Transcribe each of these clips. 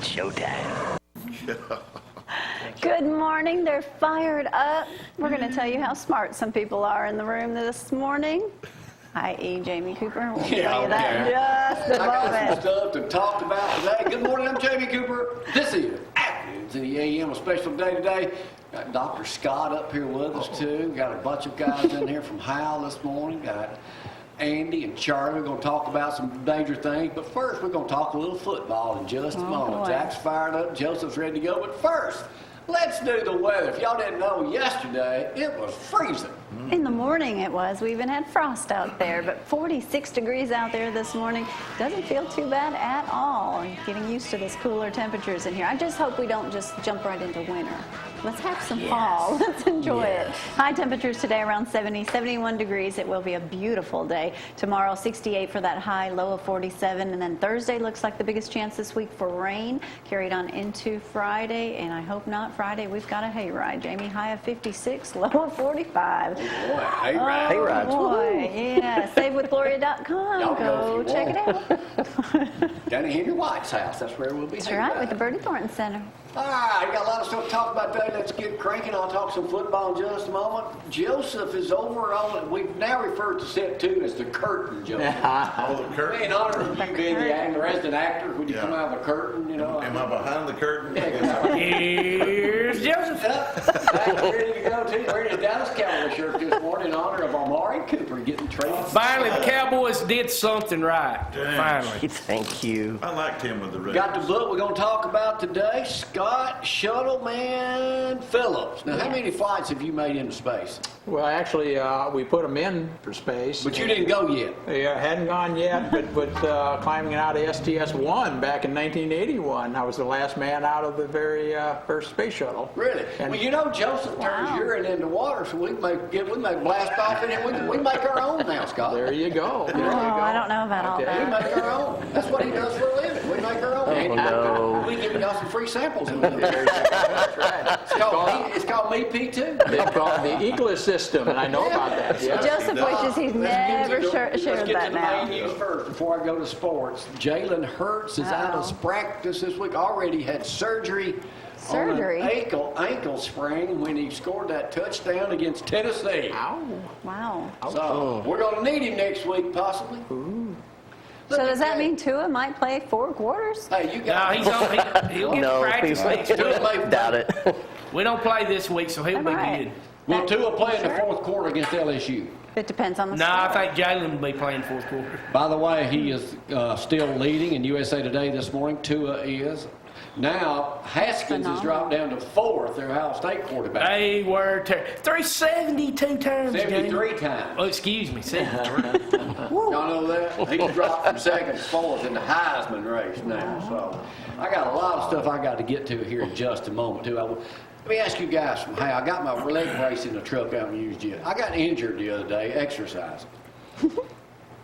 It's showtime. Good morning. They're fired up. We're going to tell you how smart some people are in the room this morning, i.e. Jamie Cooper. We'll tell you that in just a moment. I got some stuff to talk about today. Good morning, I'm Jamie Cooper. This is Afternoons in the AM, a special day today. Got Dr. Scott up here with us, too. Got a bunch of guys in here from Howell this morning. Got Andy and Charlie. We're going to talk about some dangerous things. But first, we're going to talk a little football in just a moment. Boy. Zack's fired up. Joseph's ready to go. But first, let's do the weather. If y'all didn't know, yesterday it was freezing. In the morning it was. We even had frost out there, but 46 degrees out there this morning. Doesn't feel too bad at all. Getting used to this cooler temperatures in here. I just hope we don't just jump right into winter. Let's have some fall. Let's enjoy it. High temperatures today around 70, 71 degrees. It will be a beautiful day. Tomorrow 68 for that high, low of 47. And then Thursday looks like the biggest chance this week for rain. Carried on into Friday, and I hope not Friday. We've got a hayride. Jamie, high of 56, low of 45. Boy, hayride. Hayrides. Boy, yeah. SaveWithGloria.com. Go check it out. Down at Henry White's house. That's where we'll be. That's right, with the Bertie Thornton Center. All right, we got a lot of stuff to talk about today. Let's get cranking. I'll talk some football in just a moment. Joseph is over on, we've now referred to set 2 as the curtain, Joseph. Oh, the curtain. In honor of you being the resident actor, when you come out of the curtain, you know. Am I behind the curtain? Here's Joseph. Zack ready to go, too. Wearing his Dallas Cowboy shirt this morning in honor of Amari Cooper getting traded. Finally, the Cowboys did something right. Dang. Finally. Thank you. I liked him with the Raiders. Got the book we're going to talk about today, Scott Shuttleman Phillips. Now, how many flights have you made into space? Well, actually, we put them in for space. But you didn't go yet. Yeah, hadn't gone yet, but climbing out of STS-1 back in 1981, I was the last man out of the very first space shuttle. Really? And- Well, you know, Joseph turns urine into water, so we make blast off in it. We make our own now, Scott. There you go. There you go. I don't know about all We that. make our own. That's what he does for a living. We make our own. Oh, no. We give y'all some free samples in there. That's right. It's called Me P2. They call it the Eclipse system, and I know about that. Yeah. Joseph wishes he's never shared Let's that get to the now. main news first before I go to sports. Jalen Hurts is out of practice this week. Already had surgery. Surgery? On an ankle sprain when he scored that touchdown against Tennessee. Ow. Wow. So we're going to need him next week, possibly. So does that mean Tua might play 4 quarters? Hey, you No, got he'll get No, practice please. next week. Doubt it. We don't play this week, so he'll be Right. good. Will Tua play in the Sure. fourth quarter against LSU? It depends on the No, I score. think Jalen will be playing fourth quarter. By the way, he is still leading in USA Today this morning. Tua is. Now, Haskins has dropped down to 4th, their Ohio State quarterback. They were 372 times. 73 times. Oh, excuse me, 73. Y'all know that? He's dropped from 2nd to 4th in the Heisman race now. So I got a lot of stuff I got to get to here in just a moment, too. Let me ask you guys from how I got my leg brace in the truck I haven't used yet. I got injured the other day exercising.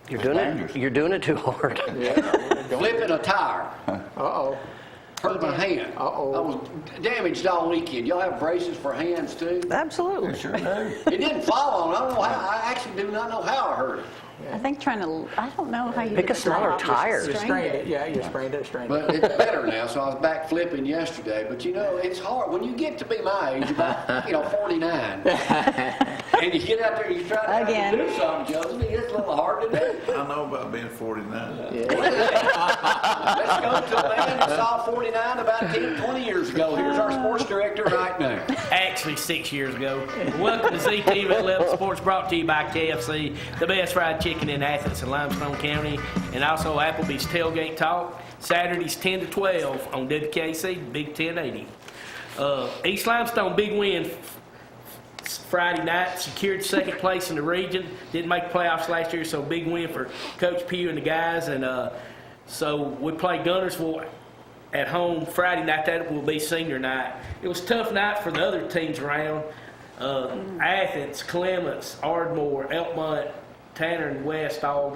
You're doing it too hard. Flipping a tire. Uh-oh. Hurt my hand. Uh-oh. I was damaged all weekend. Y'all have braces for hands, too? Absolutely. It didn't fall on. I don't know how. I actually do not know how I hurt it. I think I don't know how you Pick a smaller tire. You strained it. Yeah, you strained it. But it's better now, so I was back flipping yesterday. But, you know, it's hard. When you get to be my age, about, 49, and you get out there and you try to do something, Joseph, it's a little hard to do. I know about being 49. Let's go to a man that saw 49 about 10, 20 years ago. Here's our sports director right now. Actually, 6 years ago. Welcome to ZTV 11 Sports, brought to you by KFC, the best fried chicken in Athens and Limestone County, and also Applebee's Tailgate Talk, Saturdays 10 to 12 on WKC, Big 1080. East Limestone, big win Friday night, secured 2nd place in the region. Didn't make the playoffs last year, so big win for Coach Pugh and the guys. And so we play Guntersville at home Friday night. That will be senior night. It was a tough night for the other teams around. Athens, Clements, Ardmore, Elkmont, Tanner, and West all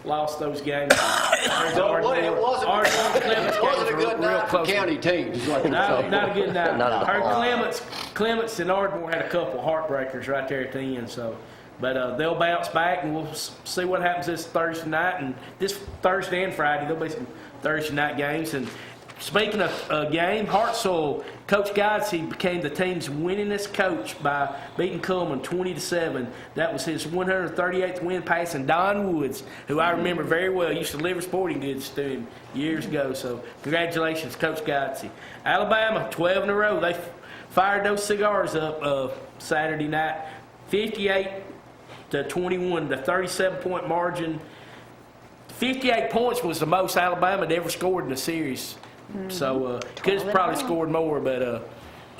lost those games. So it wasn't a good night for county teams. Is what you're saying. Not a good night. Not at all. Clements and Ardmore had a couple heartbreakers right there at the end. So, but they'll bounce back, and we'll see what happens this Thursday night. And this Thursday and Friday, there'll be some Thursday night games. And Speaking of game, Hartselle, Coach Godsey became the team's winningest coach by beating Cullman 20-7. That was his 138th win, passing Don Woods, who I remember very well. Used to deliver sporting goods to him years ago. So congratulations, Coach Godsey. Alabama, 12 in a row. They fired those cigars up Saturday night, 58-21, the 37-point margin. 58 points was the most Alabama had ever scored in a series. So could have probably scored more, but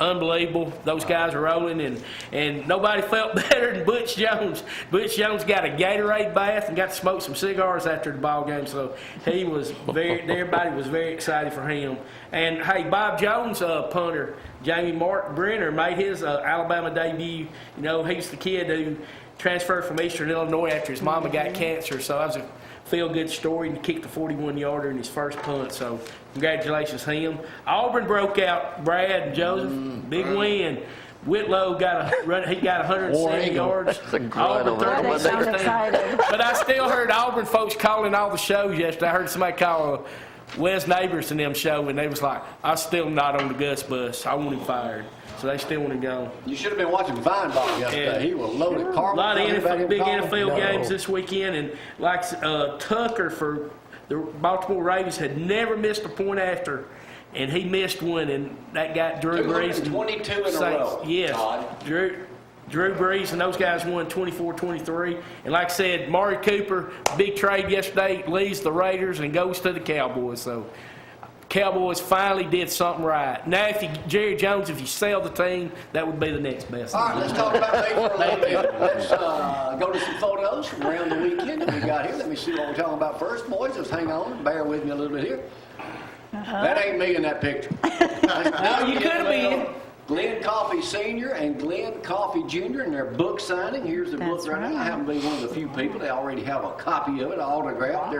unbelievable. Those guys are rolling, and nobody felt better than Butch Jones. Butch Jones got a Gatorade bath and got to smoke some cigars after the ball game. So he was everybody was very excited for him. And hey, Bob Jones, punter Jamie Mark Brenner made his Alabama debut. You know, he's the kid who transferred from Eastern Illinois after his mama got cancer. So that was a feel-good story, and he kicked a 41-yarder in his first punt, so congratulations to him. Auburn broke out, Brad and Joseph, big win. Whitlow got 107 yards. Auburn 13-16. But I still heard Auburn folks calling all the shows yesterday. I heard somebody call Wes Neighbors and them show, and they was like, I'm still not on the Gus bus. I want him fired. So they still want to go. You should have been watching Feinbach yesterday. Yeah. He was loaded. A lot of big NFL games this weekend, and like Tucker for the Baltimore Ravens had never missed a point after, and he missed one, and that got Drew Brees. 22 in a row. Yes, Todd. Drew Brees and those guys won 24-23. And like I said, Mari Cooper, big trade yesterday, leaves the Raiders and goes to the Cowboys. So Cowboys finally did something right. Now, Jerry Jones, if you sell the team, that would be the next best. All right, let's talk about me for a little bit. Let's go to some photos from around the weekend that we got here. Let me see what we're talking about first. Boys, just hang on. Bear with me a little bit here. That ain't me in that picture. No, you could have been. Glenn Coffey Sr. and Glenn Coffey Jr. and their book signing. Here's the book right now. I happen to be one of the few people. They already have a copy of it, autographed.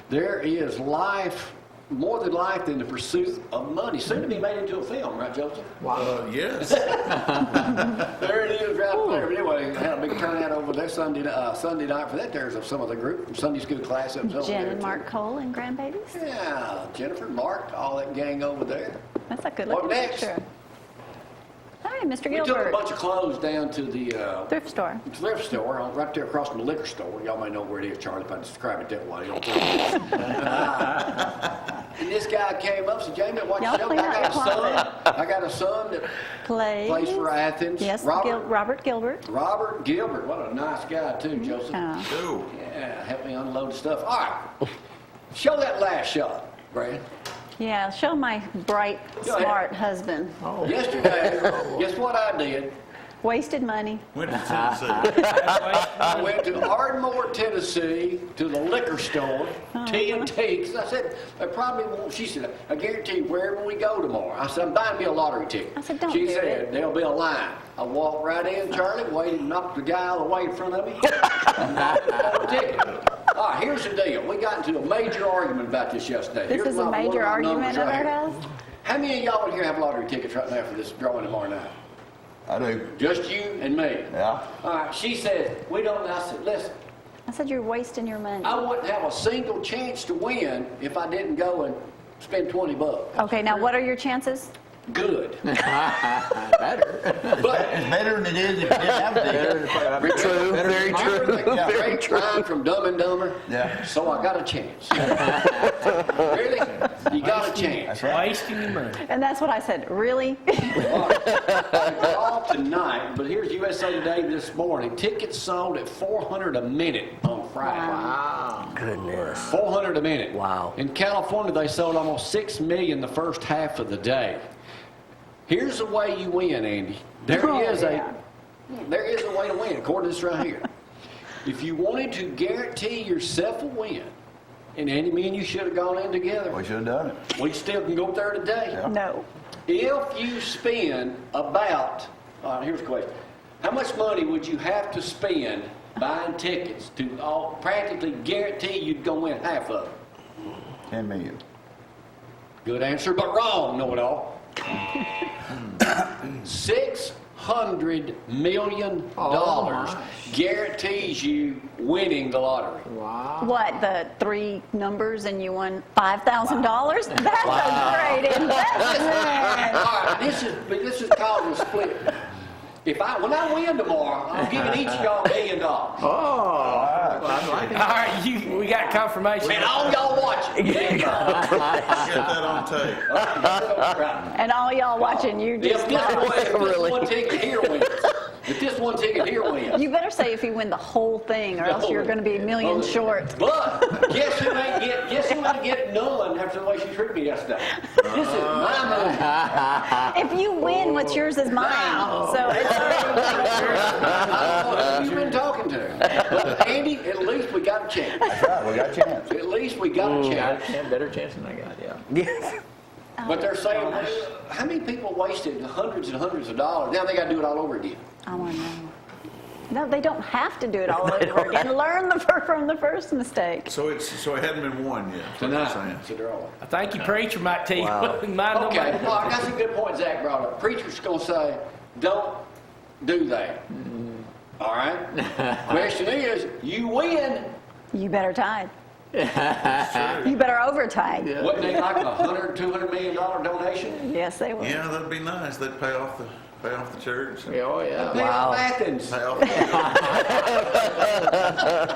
There is life, more than life, than the pursuit of money. Soon to be made into a film, right, Joseph? Yes. There it is right there. But anyway, had a big turnout over there Sunday night for that. There's some of the group from Sunday school class up over Jen there, and too. Mark Cole and grandbabies. Yeah, Jennifer, Mark, all that gang over there. That's a good What looking next? picture. Hi, Mr. We took a Gilbert. bunch of clothes down to the Thrift store. thrift store right there across from the liquor store. Y'all may know where it is, Charlie, if I describe it that way. And this guy came up and said, Jamie, watch Y'all yourself. clean out your closet. I got a son that plays for Athens. Yes, Robert Gilbert. Robert Gilbert. What a nice guy, too, Joseph. Ooh. Yeah, help me unload the stuff. All right. Show that last shot, Brad. Yeah, show my bright, Go ahead. smart husband. Yesterday, guess what I did? Wasted money. Went to Tennessee. I went to Ardmore, Tennessee, to the liquor store, T&T, because I said, they probably won't. She said, I guarantee you, wherever we go tomorrow. I said, I'm buying me a lottery ticket. I said, don't She do said, it. there'll be a line. I walked right in, Charlie, waited, knocked the guy out of the way in front of me. Bought a ticket. All right, here's the deal. We got into a major argument about this yesterday. This Here's is a one of major my argument numbers at right our here. house? How many of y'all in here have lottery tickets right now for this drawing tomorrow night? I do. Just you and me. Yeah. All right, she said, we don't, I said, listen, I said you're wasting your money. I wouldn't have a single chance to win if I didn't go and spend $20. Okay, now what are your chances? Good. Better. But It's better than it is if you didn't have to. True, very remember true. the great line from Dumb and Dumber? Yeah. So I got a chance. Really? You got a chance. That's right. Wasting your money. And that's what I said. Really? We're all tonight, but here's USA Today this morning. Tickets sold at $400 a minute on Friday. Goodness. 400 a minute. Wow. In California, they sold almost 6 million the first half of the day. Here's the way you win, Andy. There is a way to win, according to this right here. If you wanted to guarantee yourself a win, and Andy, me and you should have gone in together. We should have done it. We still can go up there today. Yeah. No. If you spend about, here's the question. How much money would you have to spend buying tickets to practically guarantee you'd go win half of it? 10 million. Good answer, but wrong, know-it-all. $100 million Oh, my. guarantees you winning the lottery. Wow. What, the 3 numbers and you won $5,000? That's a great investment. All right, this is called a split. When I win tomorrow, I'm giving each of y'all $1 million. Oh, I like it. All right, we got confirmation. And all y'all watching. Get that on tape. And all y'all watching, you If just this Really? one ticket here wins, if this one ticket here wins. You better say if you win the whole thing, or else you're going to be a million short. But guess who ain't get none after the way she treated me yesterday? This is my money. If you win, what's yours is mine. So it's I don't know who you've been talking to. But Andy, at least we got a chance. That's right, we got a chance. At least we got a Got chance. a better chance than I got, yeah. Yes. But they're saying, how many people wasted hundreds and hundreds of dollars? Now they got to do it all over again. I want to know. No, they don't have to do it all over again. Learn from the first mistake. So it hadn't been won yet. That's what you're saying. Tonight. So they're all. I think your preacher might tell you. Wow. Mine don't Okay, matter. well, I got some good points Zach brought up. Preacher's going to say, don't do that. All right? Question is, you win. You better tithe. You better overtithe. Wouldn't they like a $100, $200 million donation? Yes, they will. Yeah, that'd be nice. They'd pay off the church. Yeah, oh, yeah. Pay off Athens. Pay off the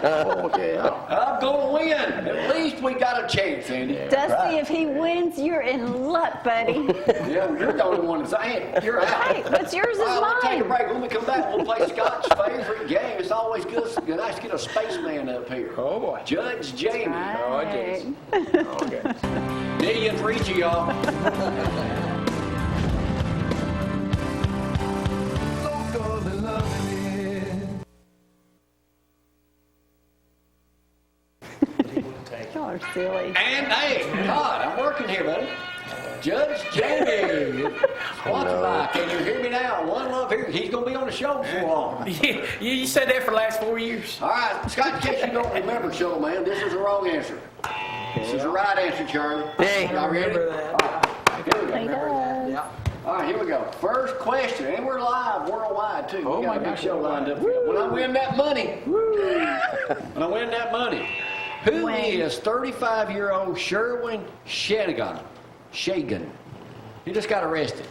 Oh, yeah. I'm going to win. At least we got a chance, Andy. Dusty, if he wins, you're in luck, buddy. Yeah, you're the only one that's saying you're out. Hey, what's yours is Well, we'll take a mine. break. When we come back, we'll play Scott's favorite game. It's always good. Nice to get a spaceman up here. Oh, boy. Judge Jamie. Oh, Right. geez. Okay. Million for each of y'all. Y'all are silly. And hey, Todd, I'm working here, buddy. Judge Jamie. Sponsored by, can you hear me now? One Love here. He's going to be on the show for long. Yeah, you said that for the last 4 years. All right, Scott, in case you don't remember, show man, this is the wrong answer. This is the right answer, Charlie. Hey. Y'all ready? Remember that. Here we go. He does. Yeah. All right, here we go. First question, and we're live worldwide too. Oh, We got my a big gosh, show lined up. When I win that money, who When? is 35-year-old Sherwin Shanagan? He just got arrested.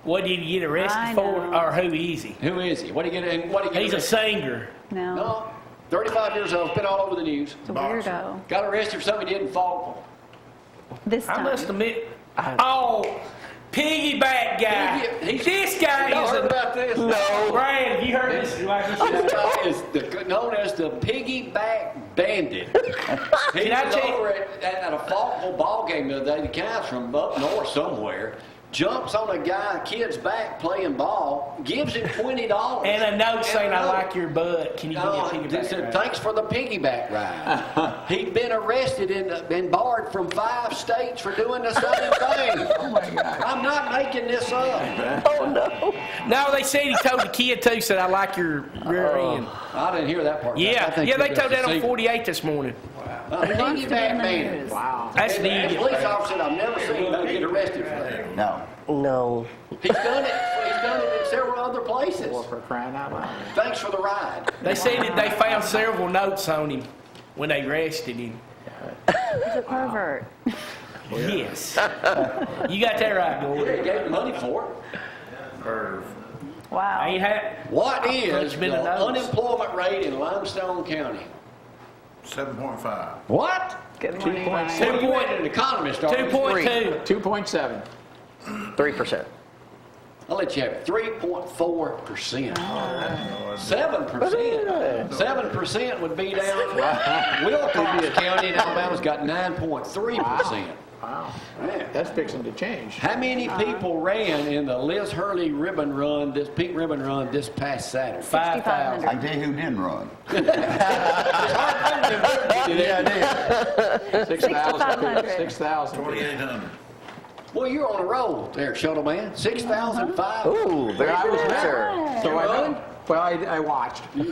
What did he get arrested I for, know. or who is he? Who is he? What did he get? And what did he get? He's a arrested? singer. No, No, 35 years old. Been all over the news. it's a weirdo. Got arrested for something he didn't fall This I time. must admit. Oh, piggyback guy. This guy for. Y'all is heard a. about this? No, Brian, have you heard this? This guy is known as the piggyback bandit. He Can I was tell you- over at a Faulkville ball game the other day. The guy's from up north somewhere. Jumps on a kid's back playing ball, gives him $20. And a note saying, And a I note. like your butt. Can you give me a No, piggyback? they said, ride?" thanks for the piggyback ride. He'd been arrested and barred from 5 states for doing the same thing. Oh, my God. I'm not making this up. Oh, no. No, they said he told the kid too. Said, I like your rear end. I didn't hear that part. I Yeah, think yeah, they that's told that a on secret. 48 this morning. Piggyback bandit. Wow. That's And the the police officer said, I've never seen him get arrested for that. No. No. He's done it in several other places. Well, for crying out loud. Thanks for the ride. They said that they found several notes on him when they arrested him. He's a pervert. Yes. You got that right, Yeah, boy. he gave him money for it. Perv. I Wow. ain't had. What Punch is him in the the nose. unemployment rate in Limestone County? 7.5. What? Good morning, 2.6. Brian. You ain't an economist, are you? 2.2. 2.7. 3%. I'll let you have it. 3.4%. 7%. 7% would be down. Wilcox County in Alabama's got 9.3%. Wow. Man. That's fixing to change. How many people ran in the Liz Hurley ribbon run, this pink ribbon run, this past Saturday? 5,000. I can tell you who didn't run. Yeah, I did. 6,000. 6,500. 6,000. 2,800. Well, you're on a roll there, Shuttle Man. 6,005. Ooh, very I good was answer. there. So You I run? know. Well, I watched. You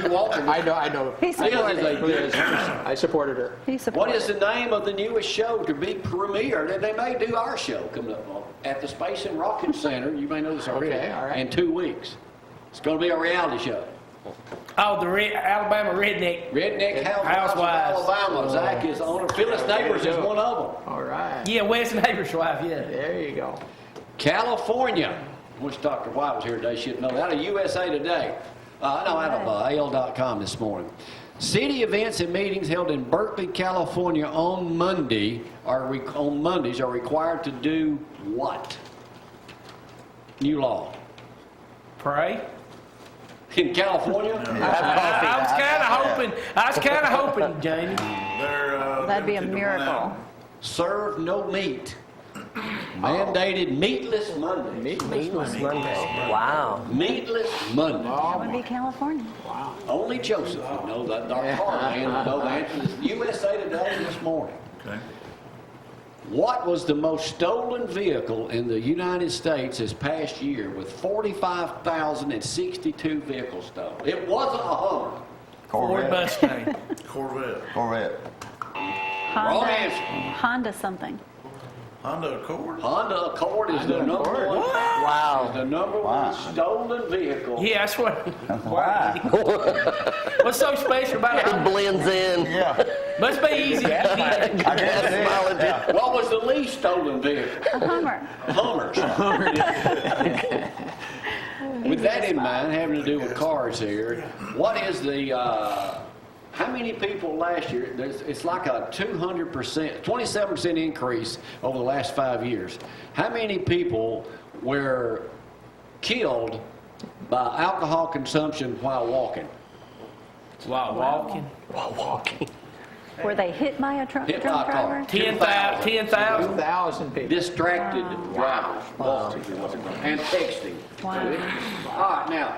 watch her. I know. He supported it. Liz is a I supported her. He What supported is the it. name of the newest show to be premiered? And they may do our show coming up at the Space and Rocket Center. You may know this already. Okay, all right. In 2 weeks. It's going to be a reality show. Oh, the Alabama Redneck. Redneck Housewives. of Alabama. Zach is owner. Phyllis Neighbors is one of them. All right. Yeah, Wes Neighbor's wife, yeah. There you go. California. I wish Dr. White was here today. She'd know that. Out of USA Today. Out of AL.com this morning. City events and meetings held in Berkeley, California on Mondays are required to do what? New law. Pray. In California? I was kind of hoping, Jamie. That'd be a limited to 1 miracle. hour. Serve no meat. Mandated meatless Monday. Meatless Monday. Wow. Meatless Monday. That would be California. Only Joseph would know that. Our car man would know the answer. This USA Today this morning. Okay. What was the most stolen vehicle in the United States this past year with 45,062 vehicles stolen? It wasn't a Hummer. Ford Corvette. Mustang. Corvette. Corvette. Wrong Honda, answer. Honda something. Honda Accord. Honda Accord is the number one. Wow. The number one stolen vehicle. Yeah, that's what. Why? What's so special about It it? blends in. Yeah. Must be easy. I guess it is. Yeah. What was the least stolen vehicle? A Hummer. Hummers. With that in mind, having to do with cars here, what is the, how many people last year, it's like a 200%, 27% increase over the last 5 years. How many people were killed by alcohol consumption while walking? While walking. While walking. Were they hit by a drunk Hit by a car. driver? 10,000. 1,000 people. Distracted drivers, walking, and texting. Wow.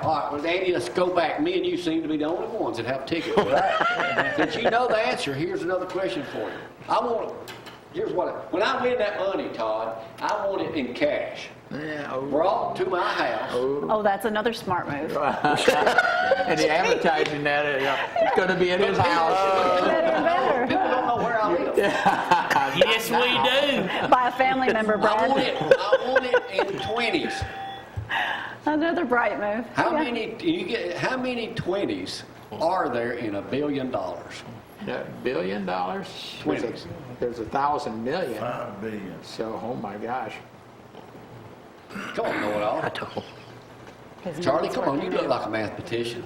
All right, well, Andy, let's go back. Me and you seem to be the only ones that have tickets. Since you know the answer, here's another question for you. When I win that money, Todd, I want it in cash. Yeah, Brought to my house. Oh, that's another smart move. and the advertising that it's going to be in his house. Better and better. People don't know where I live. Yes, we do. By a family member, I want Brad. it in 20s. Another bright move. How Yeah. many 20s are there in $1 billion? $1 billion? Twenties. There's 1,000 million. 5 billion. So, oh my gosh. Come on, know it all. I don't. His Charlie, mind's come on, you working. look like a mathematician.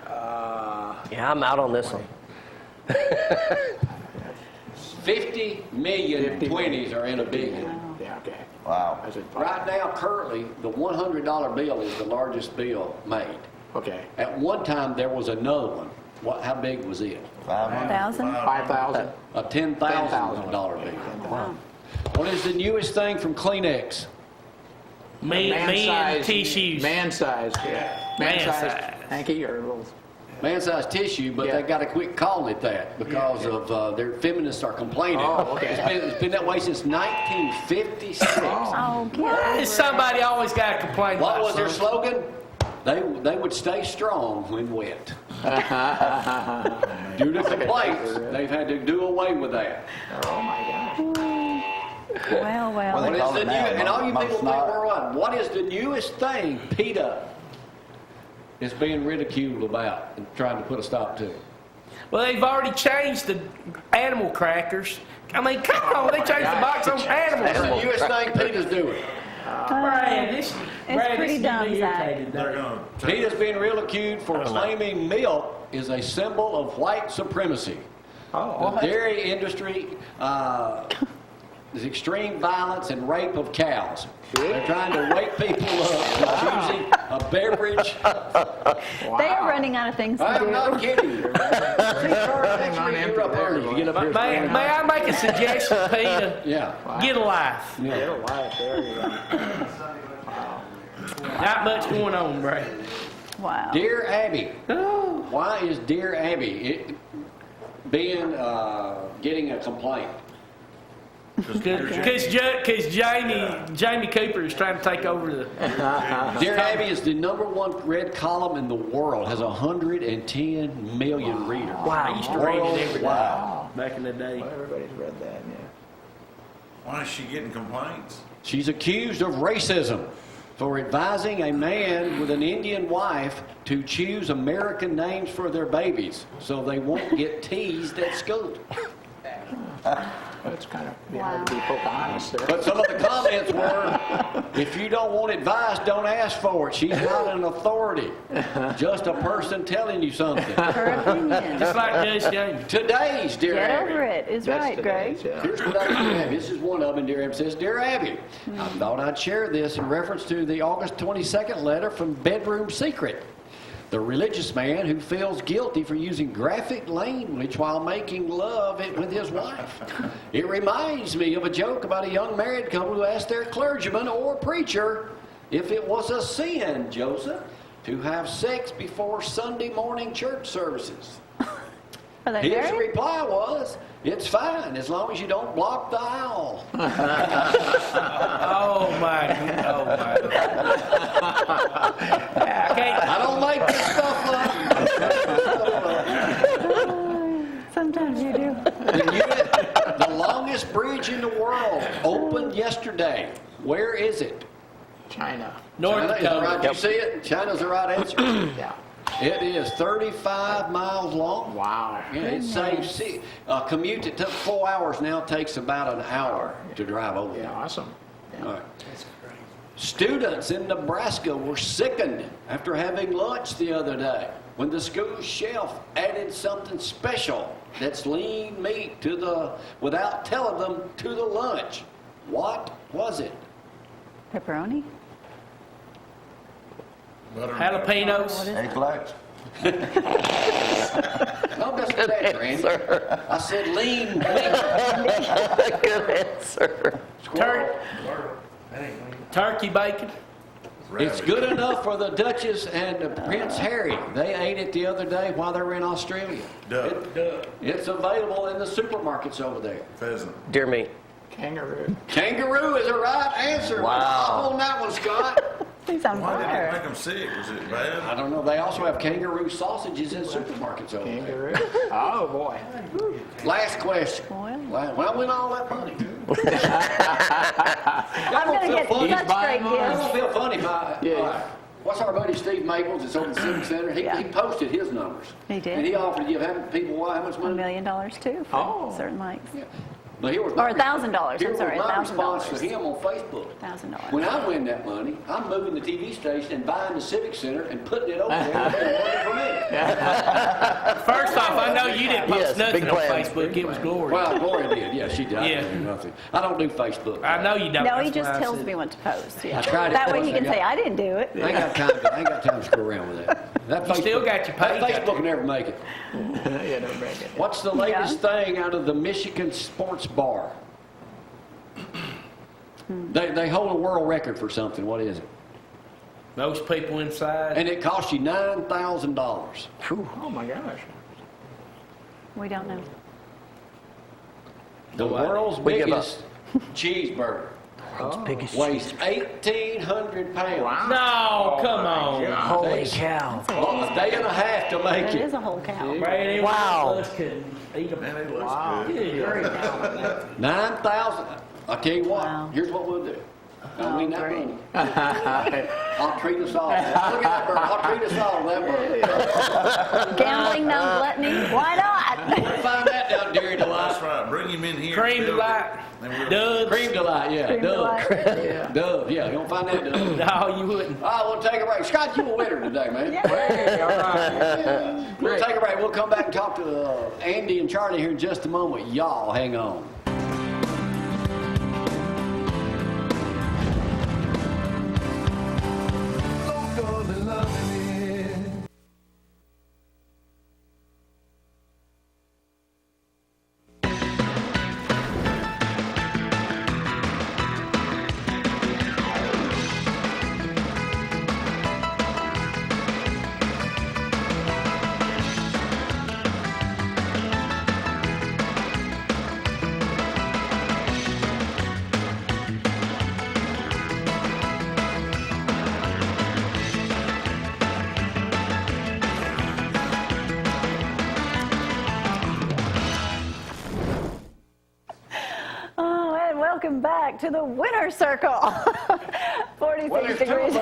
Yeah, I'm out on this one. 50 million 20s are in $1 billion. Yeah, okay. Wow. I said, Right now, currently, the $100 bill is the largest bill made. okay. At one time, there was another one. How big was it? 500. 1,000? 5,000. A $10,000 bill. Wow. What is the newest thing from Kleenex? Man tissues. Man size, yeah. Man Man size size. hanky or little. Man-sized tissue, but Yeah. they got to quit calling it that because of their feminists are complaining. Oh, okay. It's been that way since 1956. Oh, get Somebody always got to complain What about was their something. slogan? They would stay strong when wet. Due to complaints, they've had to do away with that. Oh my gosh. Well, Well, What they is call the it new? now, And all you most people think not. worldwide, what is the newest thing PETA is being ridiculed about and trying to put a stop to? Well, they've already changed the animal crackers. I mean, come on, they changed the box on animals. That's the newest thing PETA's doing. Brad, this pretty is dumb, getting me Zack. irritated, They're though. going to take PETA's being ridiculed for claiming milk is a symbol of white supremacy. Oh, The dairy industry is extreme violence and rape of cows. They're trying to wake people up to choosing a beverage. They are running out of things to I'm do. not kidding you. You're up early. You get up here. May I make a suggestion, Peter? Yeah. Get a life. get a life. There you go. Not much going on, Brad. Wow. Dear Abby. Why is Dear Abby getting a complaint? Because Jamie Cooper is trying to take over the. Dear Abby is the #1 read column in the world. Has 110 million readers. I used to read it every day Wow. back in the day. Well, everybody's read that, yeah. Why is she getting complaints? She's accused of racism for advising a man with an Indian wife to choose American names for their babies so they won't get teased at school. That's kind of hard to be Pocahontas there. But some of the comments were, if you don't want advice, don't ask for it. She's not an authority, just a person telling you something. Her opinion. Just like Judge Jamie. Today's Dear Get Abby. over it is That's right, Greg. today's, yeah. Here's today's Dear Abby. This is one of them. Dear Abby says, Dear Abby, I thought I'd share this in reference to the August 22nd letter from Bedroom Secret. The religious man who feels guilty for using graphic language while making love with his wife. It reminds me of a joke about a young married couple who asked their clergyman or preacher if it was a sin, Joseph, to have sex before Sunday morning church services. Are they His married? reply was, it's fine as long as you don't block the aisle. Oh my! I can't. I don't make this stuff up. Sometimes you do. The longest bridge in the world opened yesterday. Where is it? China. North China is the right. Dakota. You see it? China's the right answer. Yeah. It is 35 miles long. Wow. Yeah, it saves a commute that took 4 hours now takes about an hour to drive over Yeah, there. awesome. Yeah. All right. Students in Nebraska were sickened after having lunch the other day when the school chef added something special that's lean meat without telling them to the lunch. What was it? Pepperoni? Jalapenos. Eggplant. Don't miss the answer, Randy. I said lean meat. Good answer. Turkey bacon. It's good enough for the Duchess and Prince Harry. They ate it the other day while they were in Australia. Duck. It's available in the supermarkets over there. Pheasant. Dear me. Kangaroo. Kangaroo is the right answer. Wow. On that one, Scott. He's on Why did it fire. make them sick? Was it I bad? don't know. They also have kangaroo sausages in supermarkets over there. Kangaroo. Oh, boy. Last question. Well. Why win all that money? I'm going to get such great I gifts. don't feel funny. Yeah. All right. What's our buddy Steve Maples? It's over the Civic Center. He Yeah. posted his numbers. He did. And he offered to give people how much $1 money? million too for Oh. certain likes. Yeah. But here was Or $1,000, here I'm was sorry, my response $1,000. to him on Facebook. $1,000. When I win that money, I'm moving the TV station and buying the Civic Center and putting it over there and working for me. First off, I know you didn't post Yes, nothing big on plan. Facebook. It was Glory. Well, Gloria did. Yeah, she did. I Yeah. didn't do nothing. I don't do Facebook. I know you don't. No, he That's just why I tells said me it. what to post. Yeah. I tried it That way once, he can I got- say, I didn't do it. I ain't got time. I ain't got time to screw around with that. That You still got your that page up Facebook will never make it. Yeah, don't break it. What's the latest thing out of the Michigan Sports Bar? They hold a world record for something. What is it? Most people inside. And it cost you $9,000. Oh, my gosh. We don't know. The No idea. world's We give up. biggest cheeseburger Biggest weighs 1,800 pounds. No, come on. Holy cow. Well, a day and a half to make It it. is a whole cow. Brady, Wow. one of us could eat them. Man, it looks Wow. good. 9,000. I'll tell you what. Wow. Here's what we'll do. I'll win that great. money. I'll treat us all. Look at that bird. I'll treat us all with that bird. Gambling, no gluttony. Why not? We'll find that down Dairy That's Delight. right. Bring him in here. Cream delight. Dubs. Cream Delight, yeah. Cream Dove. delight. Dove, yeah. You don't find that Dove. No, you wouldn't. All right, we'll take a break. Scott, you a winner today, man. Hey, all right. We'll take a break. We'll come back and talk to Andy and Charlie here in just a moment. Y'all hang on. welcome back to the winner's circle. 46 degrees.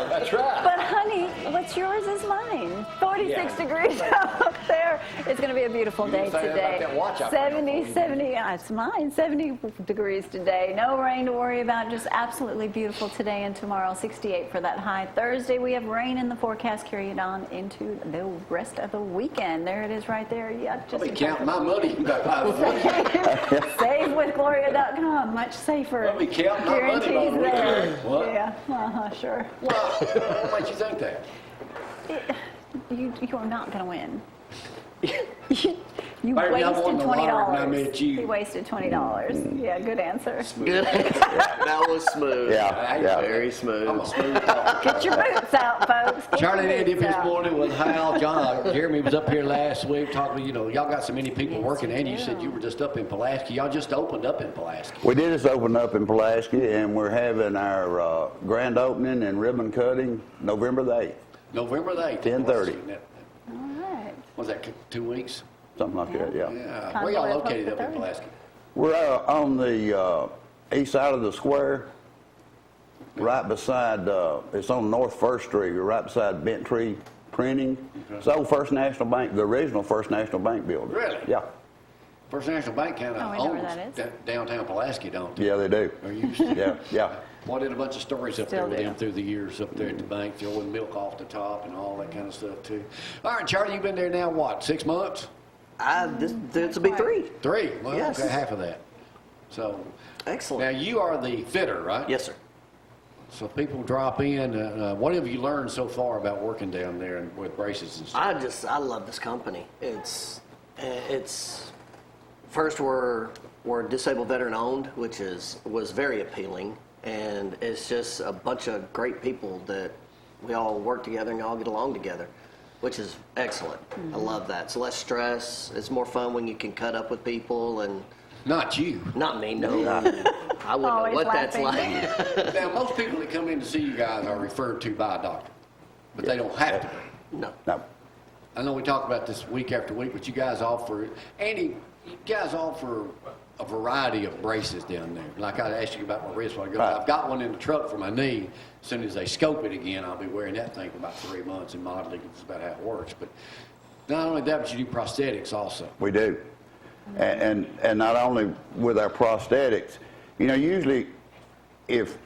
That's right. But honey, what's yours is mine. 46 degrees up there. It's going to be a beautiful day didn't say that today. about that watch I put on 70, it's mine. 70 degrees today. No rain to worry about. Just absolutely beautiful today and tomorrow. 68 for that high. Thursday, we have rain in the forecast. Carry it on into the rest of the weekend. There it is right there. Yeah, I'll just be counting my money. SaveWithGloria.com. Much safer. I'll be counting my money Guarantees on the there. weekend. What? Yeah, sure. What makes you think that? You are not going to win. You Maybe I wasted won the lottery and I met $20. you. You wasted $20. Yeah, good answer. That was smooth. Yeah. Very I'm smooth. a smooth talker. Get your boots out, folks. Get Charlie your and Andy boots this out. morning with Hal, John, Jeremy was up here last week talking, y'all got so many people Yes, working. we Andy, you do. said you were just up in Pulaski. Y'all just opened up in Pulaski. We did just open up in Pulaski, and we're having our grand opening and ribbon cutting November the 8th, November the 8th. 10:30. All right. Was that 2 weeks? something like that, yeah. Yeah. Where y'all located up in Pulaski? We're on the east side of the square, right beside, it's on North 1st Street, we're right beside Bent Tree Printing. It's the old First National Bank, the original First National Bank building. Really? Yeah. First National Bank kind Oh, of I know where owns that is. downtown Pulaski, don't they? Yeah, they do. Or used to. Yeah. Well, I did a bunch of stories up Still there with do. them through the years up there at the bank, throwing milk off the top and all that kind of stuff too. All right, Charlie, you've been there now, what, 6 months? This will be 3. 3? Well, Yes. okay, half of that. So, now Excellent. you are the fitter, right? Yes, sir. So people drop in. What have you learned so far about working down there with braces and stuff? I love this company. It's first we're disabled veteran owned, which was very appealing, and it's just a bunch of great people that we all work together and all get along together, which is excellent. I love that. It's less stress. It's more fun when you can cut up with people and Not you. not me. No, I wouldn't know Always what that's laughing. like. Now, most people that come in to see you guys are referred to by a doctor, but they don't have to be. No. No. I know we talk about this week after week, but you guys offer, Andy, you guys offer a variety of braces down there. Like I asked you about my wrist when I go, Right. I've got one in the truck for my knee. As soon as they scope it again, I'll be wearing that thing for about 3 months and modeling. It's about how it works. But not only that, but you do prosthetics also. We do. And not only with our prosthetics, usually if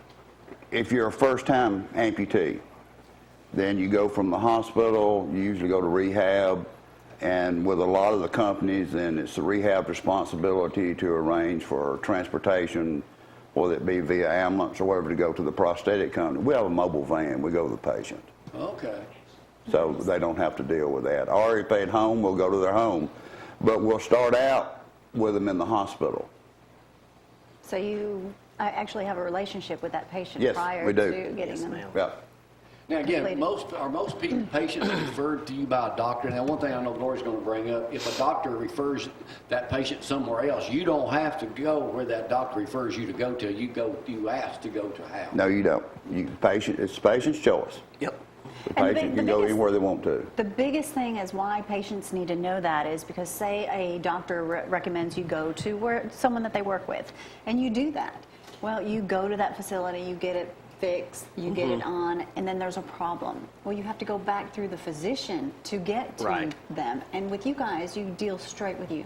you're a first-time amputee, then you go from the hospital, you usually go to rehab, and with a lot of the companies, then it's the rehab responsibility to arrange for transportation, whether it be via ambulance or whatever, to go to the prosthetic company. We have a mobile van, we go to the patient. Okay. So they don't have to deal with that. Or if they're at home, we'll go to their home. But we'll start out with them in the hospital. So you actually have a relationship with that patient Yes, prior we do. to getting Yes, them. ma'am. Yeah. Now again, Completed. are most people, patients referred to you by a doctor? Now one thing I know Gloria's going to bring up, if a doctor refers that patient somewhere else, you don't have to go where that doctor refers you to go to. You ask to go to how? No, you don't. It's the patient's choice. Yep. The And the patient can go biggest- anywhere they want to. The biggest thing is why patients need to know that is because say a doctor recommends you go to someone that they work with, and you do that. Well, you go to that facility, you get it fixed, you get it on, and then there's a problem. Well, you have to go back through the physician to get to Right. them. And with you guys, you deal straight with you.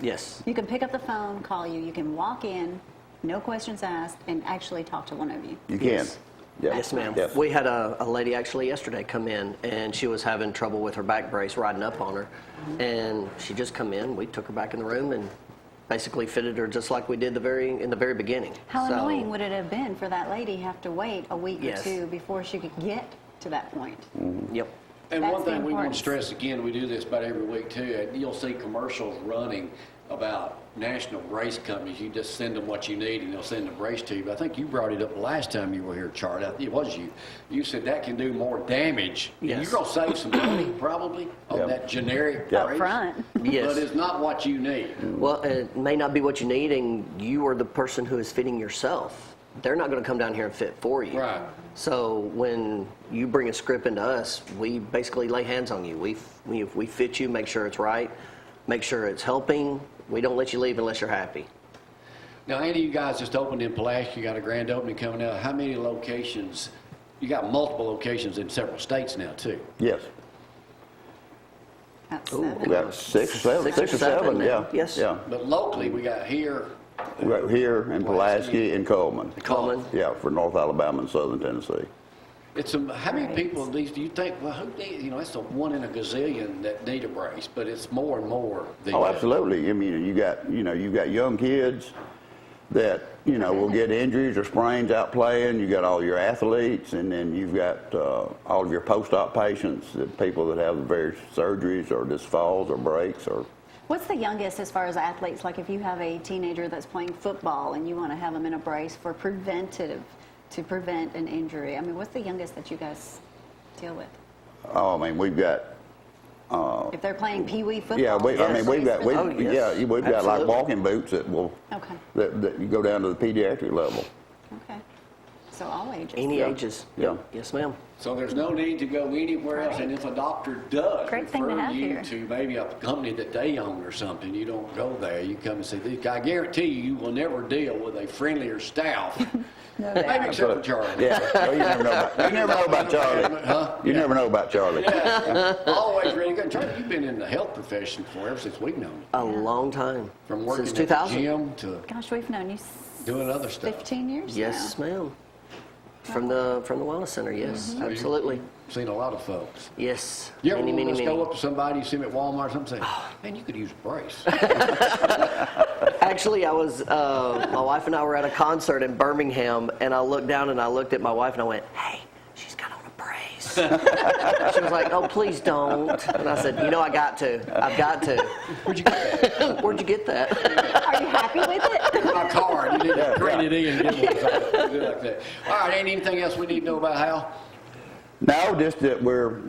Yes. You can pick up the phone, call you, you can walk in, no questions asked, and actually talk to one of you. You can. Yes. Yeah. Yes, ma'am. Yes. We had a lady actually yesterday come in, and she was having trouble with her back brace riding up on her. And she just come in, we took her back in the room and basically fitted her just like we did in the very beginning. How So, annoying would it have been for that lady to have to wait a week Yes. or two before she could get to that point? Yep. And That's one the thing we want importance. to stress again, we do this about every week too. You'll see commercials running about national brace companies. You just send them what you need and they'll send a brace to you. But I think you brought it up the last time you were here, Charlie. I think it was you. You said that can do more damage. Yes. You're going to save some money probably on Yeah. that generic Yeah. brace. Front. Yes. But it's not what you need. Well, it may not be what you need, and you are the person who is fitting yourself. They're not going to come down here and fit for you. Right. So when you bring a script into us, we basically lay hands on you. We fit you, make sure it's right, make sure it's helping, we don't let you leave unless you're happy. Now, Andy, you guys just opened in Pulaski. You got a grand opening coming out. How many locations? You got multiple locations in several states now, too. Yes. That's Ooh, We got six or seven, now. yeah. Yes. Yeah. But locally, we got here. We got here in Pulaski and Coleman. Coleman. Yeah, for North Alabama and Southern Tennessee. It's how many Right. people of these do you think? Well, who need? You know, it's a one in a gazillion that need a brace, but it's more and more. Oh, absolutely. I mean, you got young kids that, will get injuries or sprains out playing. You got all your athletes, and then you've got all of your post-op patients, the people that have various surgeries or just falls or breaks or. What's the youngest as far as athletes? Like if you have a teenager that's playing football and you want to have them in a brace for to prevent an injury. I mean, what's the youngest that you guys deal with? Oh, I mean, we've got. If they're playing pee-wee football. Yeah, we've got Oh, yes. we've got like Absolutely. walking boots that will Okay. that you go down to the pediatric level. Okay. So all ages. Any Yeah. ages. Yeah. Yes, ma'am. So there's no need to go anywhere else. And if a doctor does Great thing to refer have you here. to maybe a company that they own or something, you don't go there. You come and see these. I guarantee you will never deal with a friendlier staff. No Maybe doubt. except for Charlie. Yeah, well, you never know about Charlie. Huh? You never know about Charlie. Yeah. Always really good. Charlie, you've been in the health profession for ever since we've known you. A long time. From working Since at the 2000. gym to Gosh, we've known you doing other stuff. 15 years Yes, now. ma'am. From the Wellness Center, yes, So absolutely. You've seen a lot of folks. Yes. You ever many, just many. go up to somebody, you see them at Walmart or something, say, man, you could use a brace. Actually, I was, my wife and I were at a concert in Birmingham, and I looked down and I looked at my wife and I went, hey, she's got on a brace. She was like, oh, please don't. And I said, I got to. I've got to. Where'd you get that? Where'd you get that? Are you happy with it? My card. You need to print it in and get one. Do it like that. All right, ain't anything else we need to know about Hal? No, just that we're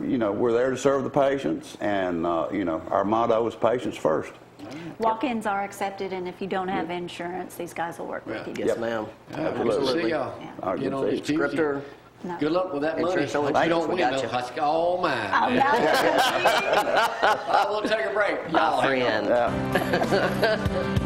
there to serve the patients, and our motto is patients first. Walk-ins are accepted, and if you don't have insurance, these guys will work with you. Yes, ma'am. Absolutely. See y'all. Yeah. All right, Get good on to this see Tuesday. Scripter. No. Good luck with that money. Insurance only Hope you pays, don't we win, got though. you. It's all mine. Oh, man. no. We'll take a break. My Y'all hang on. friend. Yeah.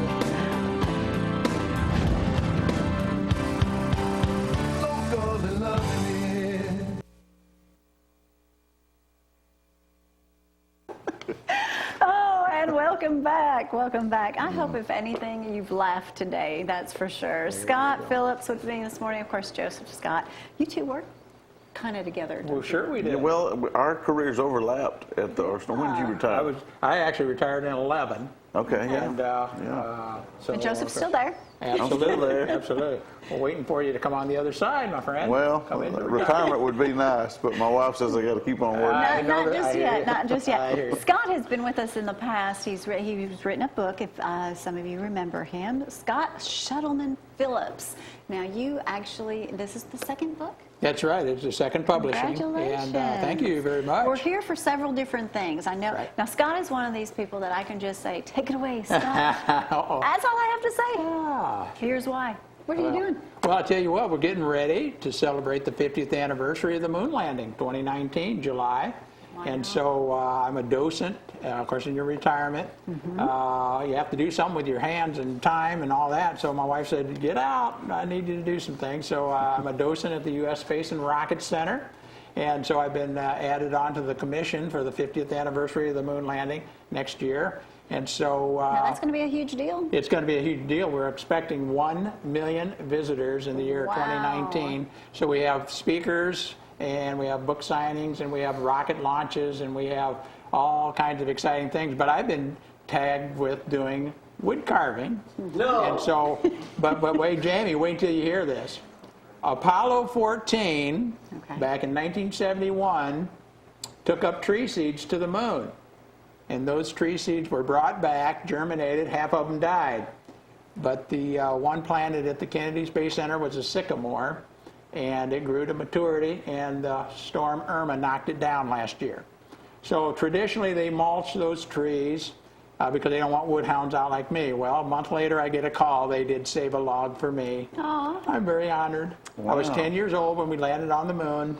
Oh, and welcome back. Welcome back. I hope, if anything, you've laughed today. That's for sure. Scott Phillips with me this morning. Of course, Joseph Scott. You two work kind of together. Well, sure we did. Yeah, well, our careers overlapped at the Arsenal. When did you retire? I actually retired in 11. Okay, yeah. And so And Joseph's still there. Absolutely, I'm still there. absolutely. We're waiting for you to come on the other side, my friend. Well, Come into retirement would be nice, but my wife says I got to keep on working. I know Not that. I just hear yet. you. Not just I hear yet. you. Scott has been with us in the past. He's written a book. If some of you remember him, Scott Shuttleman Phillips. Now, this is the second book. That's right. It's the second publishing. Congratulations. And thank you very much. We're here for several different things. I know. Right. Now, Scott is one of these people that I can just say, take it away, Scott. Uh-oh. That's all I have to say. Ah. Here's why. What are you doing? Well, I'll tell you what, we're getting ready to celebrate the 50th anniversary of the moon landing, 2019, July. Wow. And so I'm a docent, of course, in your retirement. You have to do something with your hands and time and all that. So my wife said, get out, I need you to do some things. So I'm a docent at the U.S. Space and Rocket Center. And so I've been added onto the commission for the 50th anniversary of the moon landing next year. And so Now, that's going to be a huge deal. it's going to be a huge deal. We're expecting 1 million visitors in the year Wow. 2019. So we have speakers, and we have book signings, and we have rocket launches, and we have all kinds of exciting things. But I've been tagged with doing wood carving. No. And so, but wait, Jamie, wait till you hear this. Apollo 14, Okay. back in 1971, took up tree seeds to the moon. And those tree seeds were brought back, germinated, half of them died. But the one planted at the Kennedy Space Center was a sycamore, and it grew to maturity, and Storm Irma knocked it down last year. So traditionally they mulch those trees because they don't want woodhounds out like me. Well, a month later I get a call. They did save a log for me. Aw. I'm very honored. I was Wow. 10 years old when we landed on the moon.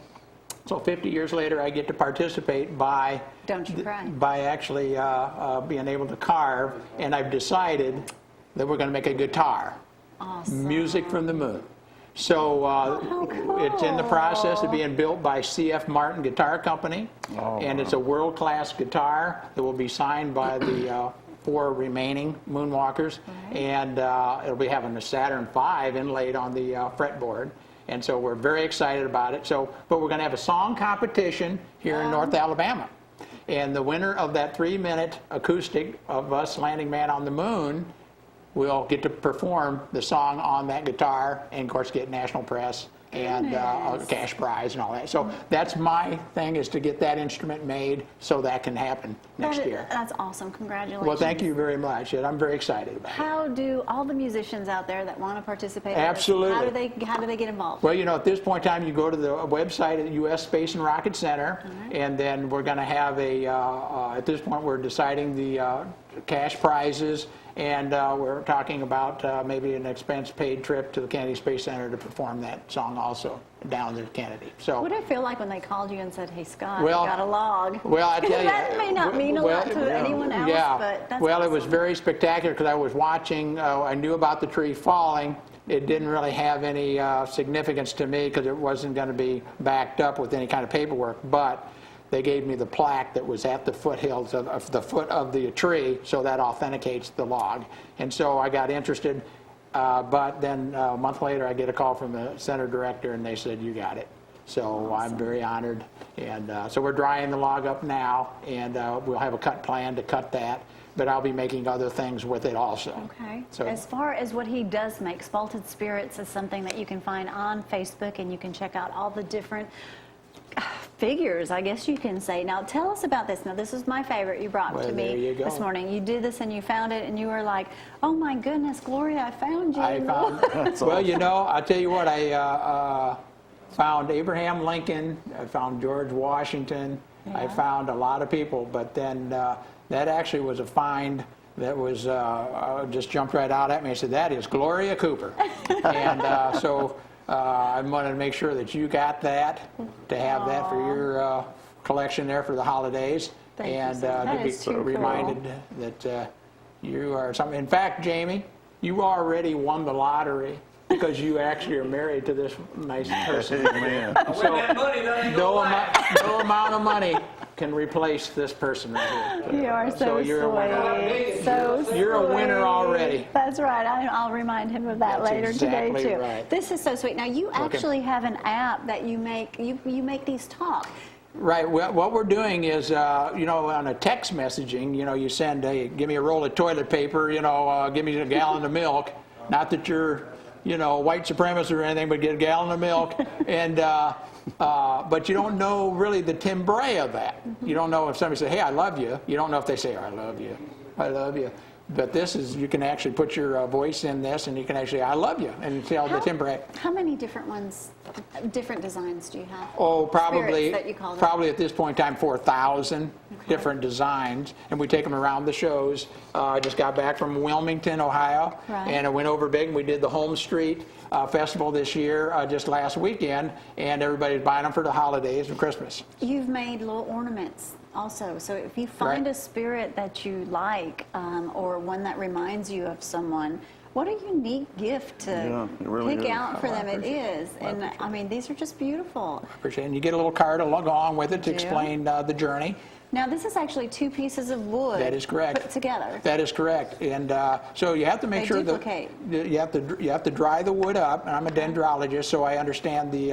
So 50 years later, I get to participate by Don't you cry. by actually being able to carve, and I've decided that we're going to make a guitar. Awesome. Music from the Moon. So it's in the process of being built by C.F. Martin Guitar Company, and it's a world-class guitar that will be signed by the 4 remaining Moonwalkers, and it'll be having a Saturn V inlaid on the fretboard. And so we're very excited about it. But we're going to have a song competition here in North Alabama. And the winner of that 3-minute acoustic of us landing man on the moon will get to perform the song on that guitar and, of course, get national press and a cash prize and all that. So that's my thing, is to get that instrument made so that can happen next year. That's awesome. Congratulations. Well, thank you very much. I'm very excited about it. How do all the musicians out there that want to participate? Absolutely. How do they get involved? Well, at this point in time, you go to the website at U.S. Space and Rocket Center, and then we're going to have at this point, we're deciding the cash prizes, and we're talking about maybe an expense-paid trip to the Kennedy Space Center to perform that song also down at Kennedy. So, what did it feel like when they called you and said, "Hey, Scott, Well, we got a log"? Well, I tell you, that may not mean a lot to anyone else, but that's well, awesome. it was very spectacular because I was watching. I knew about the tree falling. It didn't really have any significance to me because it wasn't going to be backed up with any kind of paperwork, but they gave me the plaque that was at the foothills of the foot of the tree, so that authenticates the log. And so I got interested, but then a month later I get a call from the center director, and they said, "You got it." So awesome. I'm very honored. And so we're drying the log up now, and we'll have a cut plan to cut that. But I'll be making other things with it also. Okay. So, as far as what he does make, Spalted Spirits is something that you can find on Facebook, and you can check out all the different figures, I guess you can say. Now, tell us about this. Now, this is my favorite you brought to me this morning. You did this, and you found it, and you were like, "Oh my goodness, Gloria, I found you." I found. Well, I'll tell you what. I found Abraham Lincoln. I found George Washington. Yeah. I found a lot of people, but then that actually was a find that was just jumped right out at me. I said, "That is Gloria Cooper," and so. I wanted to make sure that you got that, to have that for your collection there for the holidays. Thank you, to be reminded that you are something. In fact, Jamie, you already won the lottery because you actually are married to this nice person. So no amount of money can replace this person right here. You are so you're sweet. A winner. So you're a winner already. That's right. I'll remind him of that later exactly today too. Right. This is so sweet. Now you actually have an app that you make. You make these talk. Right. Well, what we're doing is, on a text messaging, you send, "Hey, give me a roll of toilet paper. Give me a gallon of milk." Not that you're, white supremacist or anything, but get a gallon of milk. And but you don't know really the timbre of that. You don't know if somebody says, "Hey, I love you." You don't know if they say, "I love you, I love you." But this is, you can actually put your voice in this, and you can actually, "I love you," and tell the timbre. How many different ones, different designs do you have? Oh, probably, Spirits that you call them? probably at this point in time, 4,000 different designs, and we take them around the shows. I just got back from Wilmington, Ohio, and I went over big, and we did the Home Street Festival this year, just last weekend, and everybody's buying them for the holidays and Christmas. You've made little ornaments also, so if you find a spirit that you like, or one that reminds you of someone, what a unique gift to pick out for them. It is. And I mean, these are just beautiful. I appreciate it. And you get a little card along with it to explain the journey. Now, this is actually 2 pieces of wood. That is correct. Put together. That is correct. And so you have to make sure that you have to dry the wood up. And I'm a dendrologist, so I understand the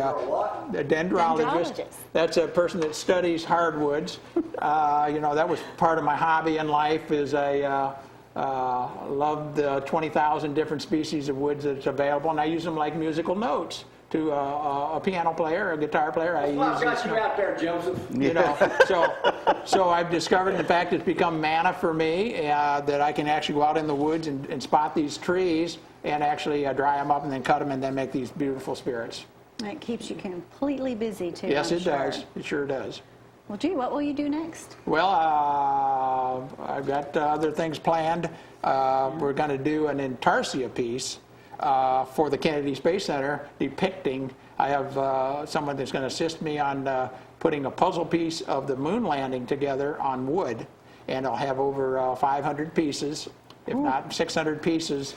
dendrologist. That's a person that studies hardwoods. That was part of my hobby in life. Is I love the 20,000 different species of woods that's available, and I use them like musical notes. To a piano player, a guitar player, I use got you out there, Joseph. So I've discovered, in fact, it's become manna for me that I can actually go out in the woods and spot these trees and actually dry them up and then cut them and then make these beautiful spirits. It keeps you completely busy too. Yes, it does. It sure does. Well, gee, what will you do next? Well, I've got other things planned. We're going to do an intarsia piece. for the Kennedy Space Center depicting. I have someone that's going to assist me on putting a puzzle piece of the moon landing together on wood, and I'll have over 500 pieces, if not 600 pieces,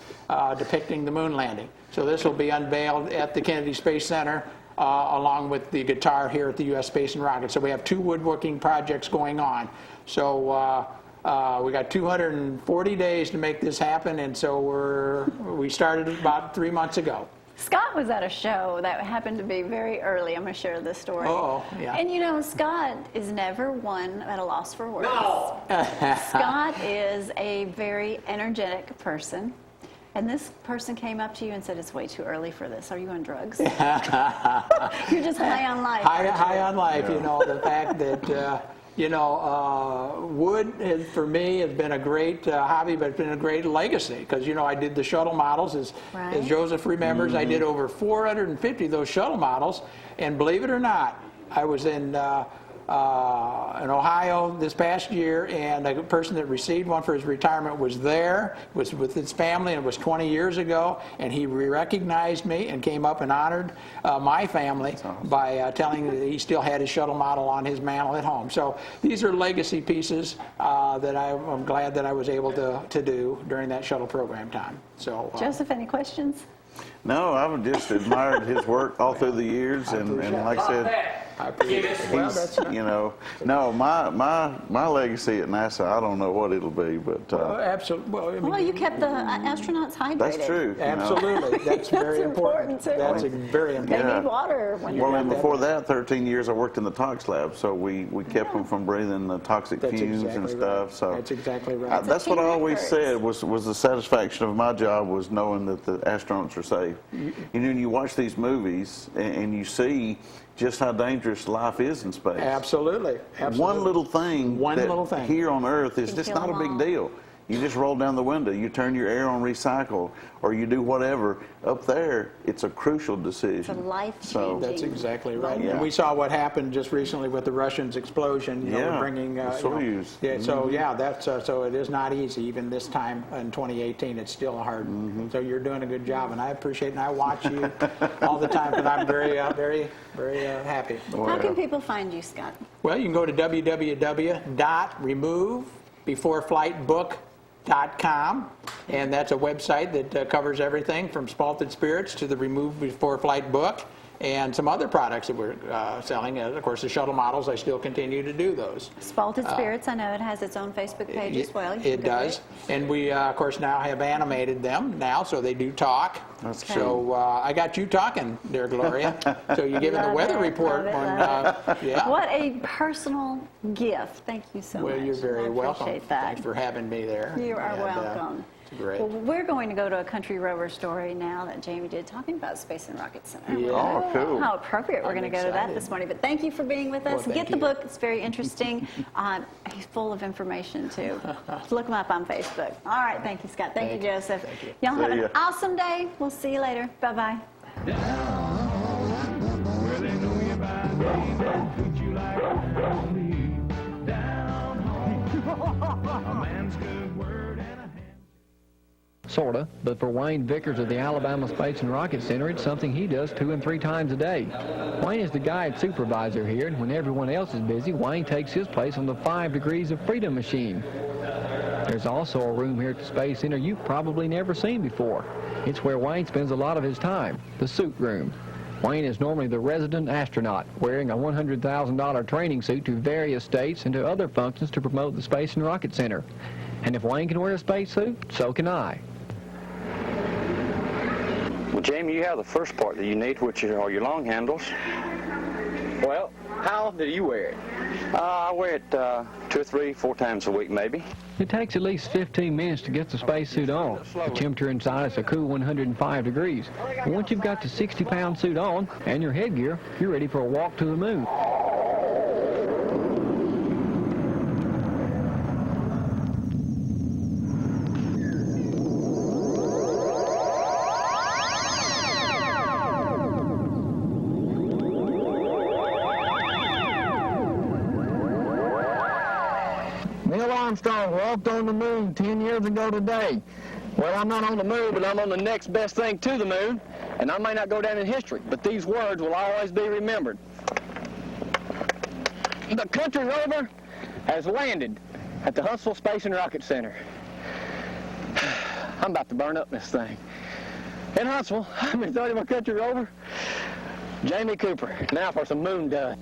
depicting the moon landing. So this will be unveiled at the Kennedy Space Center along with the guitar here at the U.S. Space and Rocket. So we have 2 woodworking projects going on. So we got 240 days to make this happen, and so we started about 3 months ago. Scott was at a show that happened to be very early. I'm going to share this story. Oh, yeah. And you know, Scott is never one at a loss for words. No. Scott is a very energetic person. And this person came up to you and said, it's way too early for this. Are you on drugs? You're just high on life. High on life, you know, the fact that, wood for me has been a great hobby, but it's been a great legacy because, I did the shuttle models, as Joseph remembers. I did over 450 of those shuttle models, and believe it or not, I was in Ohio this past year, and a person that received one for his retirement was there, was with his family, and it was 20 years ago, and he recognized me and came up and honored my family by telling that he still had his shuttle model on his mantle at home. So these are legacy pieces that I'm glad that I was able to do during that shuttle program time. So Joseph, any questions? No, I've just admired his work all through the years, and like I said, I appreciate it. Well, that's not, no, my legacy at NASA, I don't know what it'll be, but absolutely. Well, I mean, Well, you kept the astronauts hydrated. that's true. absolutely. That's very important. important, too. That's very They important. Yeah. need water when you're Well, and out before that, 13 years I worked in the tox lab, so we kept them from breathing the toxic That's fumes exactly and right. stuff. So That's exactly right. that's what I team always effort. said was the satisfaction of my job was knowing that the astronauts are safe. You watch these movies and you see just how dangerous life is in space. Absolutely. Absolutely. One little thing One that little thing. here on Earth is Can just kill not a them big all. deal. You just roll down the window, you turn your air on recycle, or you do whatever. Up there, it's a crucial decision. It's a life-changing. So, That's exactly right. Yeah. And we saw what happened just recently with the Russians' explosion. Yeah, Bringing the Soyuz. Yeah. So yeah, that's so it is not easy. Even this time in 2018, it's still hard. So you're doing a good job, and I appreciate it. And I watch you all the time, and I'm very happy. How can people find you, Scott? Well, you can go to www.removebeforeflightbook.com, and that's a website that covers everything from Spalted Spirits to the Remove Before Flight book and some other products that we're selling. Of course, the shuttle models, I still continue to do those. Spalted Spirits, I know it has its own Facebook page as well. You can It go does. And we, of course, now have animated them now, so they do talk. That's So I got you talking there, Gloria. So you're giving the Love weather it, report. love it, on, love yeah. What a personal gift. Thank you so Well, much. you're very I welcome. appreciate that. Thanks for having me there. You are And, welcome. it's great. Well, we're going to go to a country rover story now that Jamie did, talking about Space and Rocket Center. Yeah. Oh, cool. How appropriate. We're I'm going to go to that excited. this morning. But thank you for being with us. Well, thank Get the you. book. It's very interesting. He's full of information, too. Look him up on Facebook. All right. Thank you, Scott. Thank you, Joseph. Thank you. Y'all have See an ya. awesome day. We'll see you later. Bye-bye. Sorta, but for Wayne Vickers of the Alabama Space and Rocket Center, it's something he does 2 and 3 times a day. Wayne is the guide supervisor here, and when everyone else is busy, Wayne takes his place on the 5 Degrees of Freedom machine. There's also a room here at the Space Center you've probably never seen before. It's where Wayne spends a lot of his time, the suit room. Wayne is normally the resident astronaut, wearing a $100,000 training suit to various states and to other functions to promote the Space and Rocket Center. And if Wayne can wear a spacesuit, so can I. Well, Jamie, you have the first part that you need, which are your long handles. Well, how often do you wear it? I wear it 2 or 3, 4 times a week, maybe. It takes at least 15 minutes to get the spacesuit on. The temperature inside is a cool 105 degrees. And once you've got the 60-pound suit on and your headgear, you're ready for a walk to the moon. Armstrong walked on the moon 10 years ago today. Well, I'm not on the moon, but I'm on the next best thing to the moon, and I may not go down in history, but these words will always be remembered. The country rover has landed at the Huntsville Space and Rocket Center. I'm about to burn up this thing. In Huntsville, I'm in 30 my country rover, Jamie Cooper. Now for some moon dust.